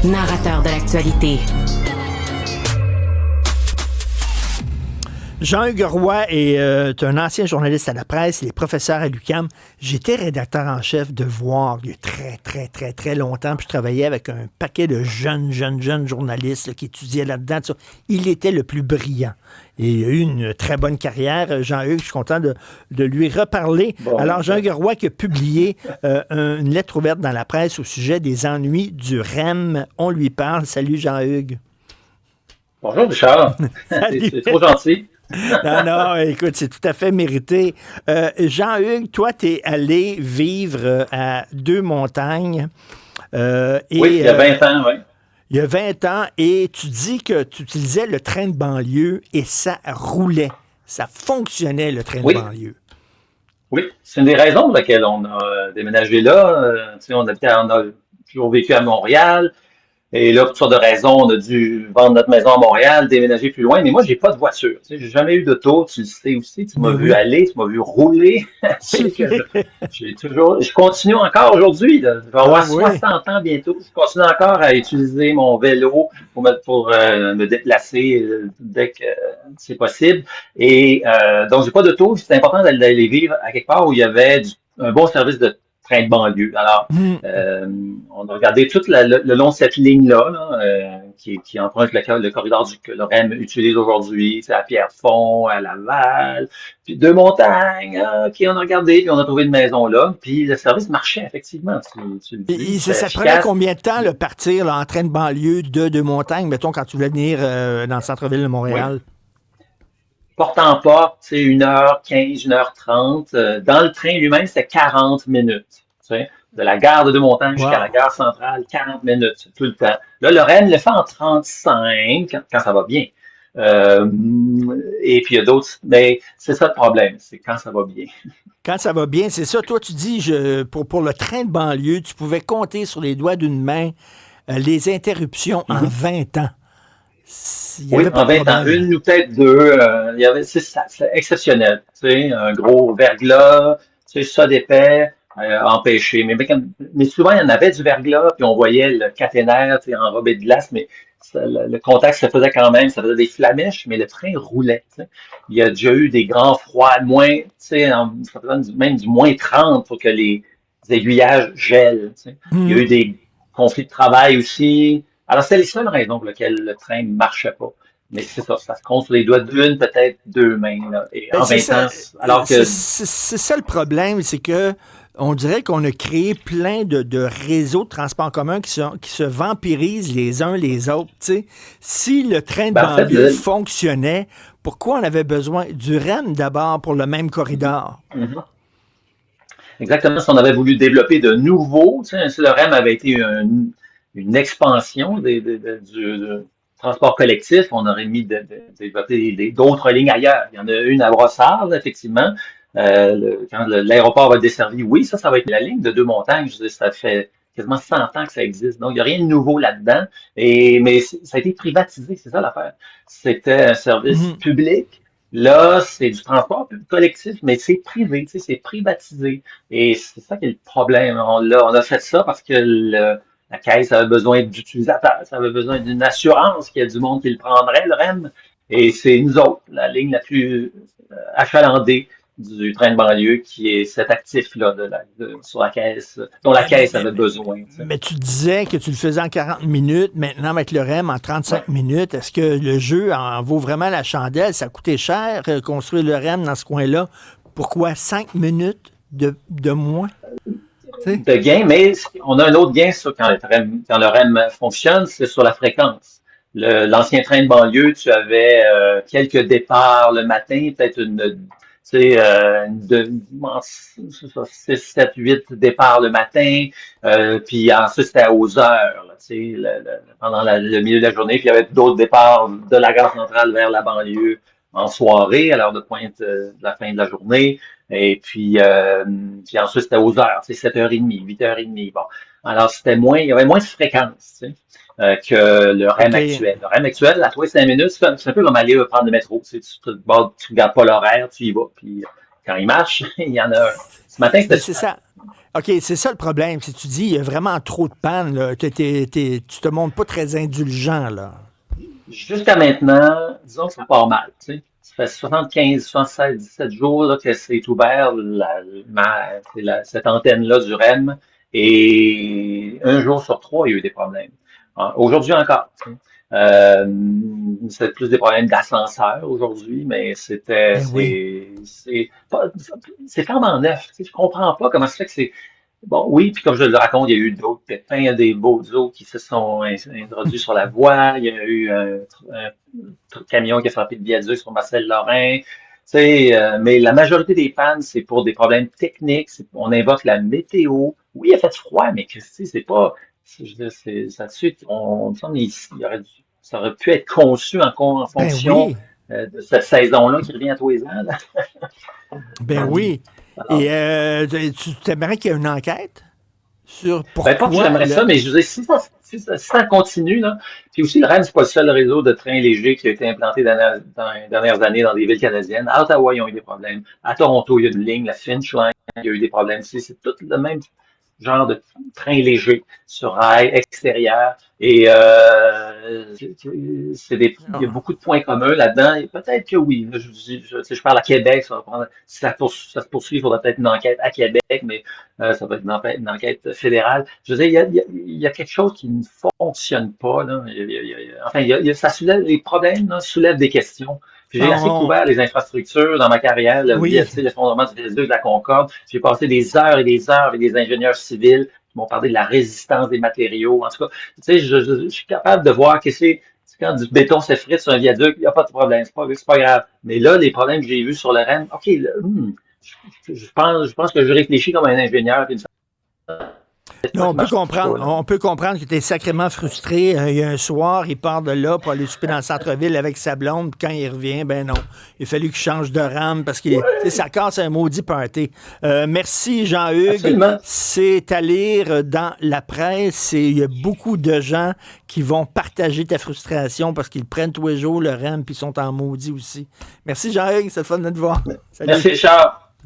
narrateur de l'actualité. Jean-Hugues Roy est un ancien journaliste à la presse, il est professeur à l'UQAM. J'étais rédacteur en chef de Voir il y a très longtemps, puis je travaillais avec un paquet de jeunes journalistes là, qui étudiaient là-dedans. Tout ça. Il était le plus brillant. Et il a eu une très bonne carrière. Jean-Hugues, je suis content de lui reparler. Bon, alors, Jean-Hugues Roy qui a publié une lettre ouverte dans la presse au sujet des ennuis du REM. On lui parle. Salut Jean-Hugues. Bonjour Richard. C'est trop gentil. Non, écoute, c'est tout à fait mérité. Jean-Hugues, toi, tu es allé vivre à Deux-Montagnes. Oui, il y a 20 ans, oui. Il y a 20 ans, et tu dis que tu utilisais le train de banlieue et ça roulait. Ça fonctionnait, le train de banlieue. Oui, c'est une des raisons pour lesquelles on a déménagé là. On a toujours vécu à Montréal. Et là, pour toutes sortes de raisons, on a dû vendre notre maison à Montréal, déménager plus loin. Mais moi, j'ai pas de voiture. J'ai jamais eu d'auto. Tu le sais aussi. Tu m'as vu aller, tu m'as vu rouler. Je continue encore aujourd'hui. Je vais avoir 60 ans bientôt. Je continue encore à utiliser mon vélo pour me déplacer dès que c'est possible. Et donc, j'ai pas d'auto. C'est important d'aller vivre à quelque part où il y avait un bon service de train de banlieue. Alors, on a regardé tout le long de cette ligne-là, qui emprunte le corridor que le REM utilise aujourd'hui, c'est à Pierrefonds, à Laval, puis Deux-Montagnes, on a regardé, puis on a trouvé une maison là, puis le service marchait, effectivement. Tu le dis, ça prenait combien de temps, partir en train de banlieue de Deux-Montagnes, mettons, quand tu voulais venir dans le centre-ville de Montréal? Oui. Porte en porte, c'est 1h15, 1h30. Dans le train lui-même, c'était 40 minutes. De la gare de Deux-Montagnes jusqu'à la gare centrale, 40 minutes, tout le temps. Là, le REM le fait en 35 quand ça va bien. Et puis il y a d'autres, mais c'est ça le problème, c'est quand ça va bien. Quand ça va bien, c'est ça. Toi, tu dis, pour le train de banlieue, tu pouvais compter sur les doigts d'une main les interruptions en 20 ans. Oui, en 20 ans, une ou peut-être deux. C'est exceptionnel. Un gros verglas, ça d'épais, empêché. Mais souvent, il y en avait du verglas, puis on voyait le caténaire enrobé de glace, mais le contact se faisait quand même, ça faisait des flamèches, mais le train roulait. Il y a déjà eu des grands froids, ça faisait même du moins 30 pour que les aiguillages gèlent. Il y a eu des conflits de travail aussi. Alors, c'est les seules raisons pour lesquelles le train ne marchait pas. Mais c'est ça se compte sur les doigts d'une, peut-être deux mains. Là, et en 20 ans, alors que... C'est ça le problème, c'est que on dirait qu'on a créé plein de réseaux de transport en commun qui se vampirisent les uns les autres. T'sais. Si le train de banlieue fonctionnait, pourquoi on avait besoin du REM d'abord pour le même corridor? Mm-hmm. Exactement, si on avait voulu développer de nouveaux, si le REM avait été une expansion du transport collectif, on aurait mis développer d'autres lignes ailleurs. Il y en a une à Brossard, effectivement. Quand l'aéroport va être desservi, oui, ça va être la ligne de Deux-Montagnes. Je veux dire, ça fait quasiment 100 ans que ça existe. Donc, il n'y a rien de nouveau là-dedans. Mais ça a été privatisé, c'est ça l'affaire. C'était un service public. Là, c'est du transport collectif, mais c'est privé, c'est privatisé. Et c'est ça qui est le problème. On a fait ça parce que la caisse avait besoin d'utilisateurs, ça avait besoin d'une assurance qu'il y a du monde qui le prendrait, le REM. Et c'est nous autres, la ligne la plus achalandée du train de banlieue, qui est cet actif-là sur la caisse, dont la caisse avait besoin. Mais tu disais que tu le faisais en 40 minutes, maintenant avec le REM en 35 minutes. Est-ce que le jeu en vaut vraiment la chandelle? Ça a coûté cher construire le REM dans ce coin-là. Pourquoi 5 minutes de moins? De gain, mais on a un autre gain quand le REM fonctionne, c'est sur la fréquence. L'ancien train de banlieue, tu avais quelques départs le matin, peut-être 6, 7, 8 départs le matin, puis ensuite c'était aux heures, pendant le milieu de la journée, puis il y avait d'autres départs de la gare centrale vers la banlieue en soirée, à l'heure de pointe de la fin de la journée. Et puis ensuite, c'était aux heures, 7h30, 8h30. Bon. Alors, il y avait moins de fréquence, que le REM actuel. Le REM actuel, à toi, 5 minutes, c'est un peu comme aller prendre le métro. Tu regardes pas l'horaire, tu y vas. Puis quand il marche, il y en a un. Ce matin, c'était c'est ça. OK, c'est ça le problème. Si tu dis il y a vraiment trop de panne, là, tu te montres pas très indulgent, là. Jusqu'à maintenant, disons que ça part mal. Tu sais. Ça fait 75, 76, 17 jours là, que c'est ouvert cette antenne-là du REM. Et un jour sur trois, il y a eu des problèmes. Aujourd'hui encore. Tu sais. C'est plus des problèmes d'ascenseur aujourd'hui, mais Ben oui. c'est flambant neuf. Tu sais, je comprends pas comment ça fait que c'est bon, oui, puis comme je le raconte, il y a eu d'autres pépins, il y a des beaux eaux qui se sont introduits sur la voie, il y a eu un camion qui a frappé le viaduc sur Marcel Lorrain, tu sais, mais la majorité des pannes, c'est pour des problèmes techniques, on invoque la météo. Oui, il a fait froid, mais Christy, c'est pas, je veux dire, ça de suite, me semble, ça aurait pu être conçu en Ben fonction oui. de cette saison-là qui revient à tous les ans, là. Ben oui. Alors, Et tu t'aimerais qu'il y ait une enquête sur ben, pas que pourquoi, j'aimerais ça, là? mais je veux dire, si ça continue, là, puis aussi le REM, c'est pas le seul réseau de trains légers qui a été implanté dans les dernières années dans des villes canadiennes. À Ottawa, ils ont eu des problèmes. À Toronto, il y a une ligne, la Finch Line, il y a eu des problèmes aussi. C'est tout le même genre de train léger sur rail extérieur. Et il y a Ah. beaucoup de points communs là-dedans. Et peut-être que oui. Là, si je parle à Québec, si ça se poursuit, il faudra peut-être une enquête à Québec, mais ça va être une enquête fédérale. Je veux dire, il y a quelque chose qui ne fonctionne pas. Là. Enfin, ça soulève les problèmes, là, soulèvent des questions. Puis j'ai assez On- couvert les infrastructures dans ma carrière, oui. l'effondrement du viaduc de la Concorde. J'ai passé des heures et des heures avec des ingénieurs civils qui m'ont parlé de la résistance des matériaux. En tout cas, tu sais, je suis capable de voir que quand du béton s'effrite sur un viaduc, il n'y a pas de problème, c'est pas grave. Mais là, les problèmes que j'ai vus sur le REM, OK, là, je pense que je réfléchis comme un ingénieur, puis Là, ça marche pas, là. on peut comprendre que tu es sacrément frustré. Il y a un soir, il part de là pour aller souper dans le centre-ville avec sa blonde. Puis quand il revient, ben non. Il a fallu qu'il change de rame parce que ça casse un maudit party. Merci, Jean-Hugues. Absolument. C'est à lire dans la presse. Et il y a beaucoup de gens qui vont partager ta frustration parce qu'ils prennent tous les jours le rame puis ils sont en maudit aussi. Merci, Jean-Hugues. C'est le fun de te voir. Salut. Merci, Richard.